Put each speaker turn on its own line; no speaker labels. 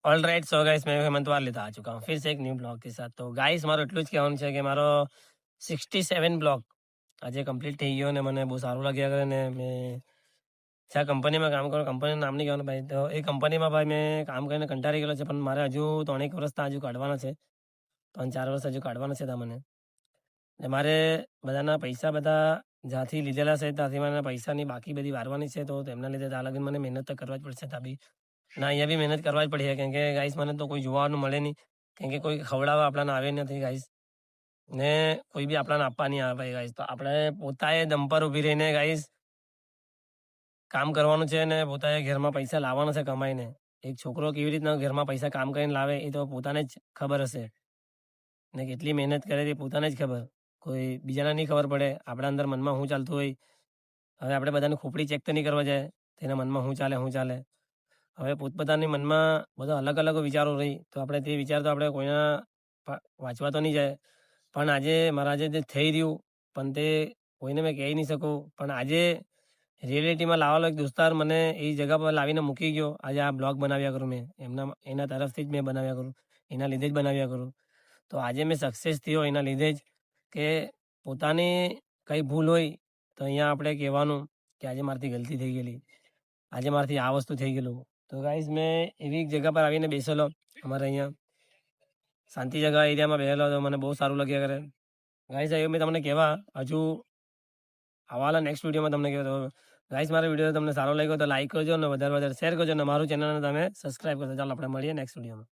All right so guys मैं हेमंत वालेदा आ चुका हूँ फिर से एक न्यू ब्लॉग के साथ। तो ગાઈસ મારો એટલું જ કહેવાનું છે કે મારો 67 બ્લોગ આજે કમ્પ્લીટ થઈ ગયો ને મને બહુ સારું લાગ્યા કરે ને મેં જ્યાં કંપનીમાં કામ કરું કંપનીનું નામ નહીં કહેવાનું ભાઈ, તો એ કંપનીમાં ભાઈ મેં કામ કરીને કંટાળી ગયેલો છે, પણ મારે હજુ 3 વર્ષ હજુ કાઢવાના છે, 3-4 વર્ષ હજુ કાઢવાના છે તમને. ને મારે બધાના પૈસા બધા જ્યાંથી લીધેલા છે ત્યાંથી મને પૈસાની બાકી બધી વારવાની છે, તો તેમના લીધે ત્યાં લગીને મને મહેનત તો કરવા જ પડશે. ત્યાં બી ના અહીંયા બી મહેનત કરવા જ પડશે, કેમ કે ગાઈસ મને તો કોઈ જોવાનું મળે નહીં, કેમ કે કોઈ ખવડાવવા આપણાને આવે નથી ગાઈસ, ને કોઈ બી આપણાને આપવા નહીં આવે ભાઈ ગાઈસ. તો આપણે પોતાએ દમ પર ઊભી રહીને ગાઈસ કામ કરવાનું છે ને પોતાએ ઘરમાં પૈસા લાવવાના છે કમાઈને. એક છોકરો કેવી રીતના ઘરમાં પૈસા કામ કરીને લાવે એ તો પોતાને જ ખબર હશે, ને કેટલી મહેનત કરે તે પોતાને જ ખબર, કોઈ બીજાને નહીં ખબર પડે. આપણા અંદર મનમાં શું ચાલતું હોય, હવે આપણે બધાની ખોપડી ચેક તો નહીં કરવા જાય તેના મનમાં શું ચાલે. હવે પોતપોતાની મનમાં બધા અલગ અલગ વિચારો રહી, તો આપણે તે વિચાર તો આપણે કોઈના વાંચવા તો નહીં જાય. પણ આજે મારા આજે જે થઈ રહ્યું પણ તે કોઈને મેં કહી નહીં શકું, પણ આજે રિયાલિટીમાં લાવેલો એક દોસ્તાર મને એ જગા પર લાવીને મૂકી ગયો. આજે આ બ્લોગ બનાવ્યા કરું મેં એના તરફથી જ મેં બનાવ્યા કરું, એના લીધે જ બનાવ્યા કરું. તો આજે મેં સક્સેસ થયો એના લીધે જ, કે પોતાની કંઈ ભૂલ હોય તો અહીંયા આપણે કહેવાનું કે આજે મારાથી ગલતી થઈ ગયેલી, આજે મારાથી આ વસ્તુ થઈ ગયેલું. તો ગાઈઝ મેં એવી જગ્યા પર આવીને બેસેલો, અમારે અહીંયા શાંતિ જગા એરિયામાં બેસેલો, તો મને બહુ સારું લાગ્યા કરે. ગાઈઝ એ મેં તમને કહેવા હજુ આવાલા નેક્સ્ટ વિડીયોમાં તમને કહેવા. તો ગાઈઝ મારો વિડીયો તમને સારો લાગ્યો તો લાઈક કરજો, અને વધારે શેર કરજો, અને મારું ચેનલને તમે સબસ્ક્રાઈબ કરજો. ચાલો આપણે મળીએ નેક્સ્ટ વિડીયોમાં.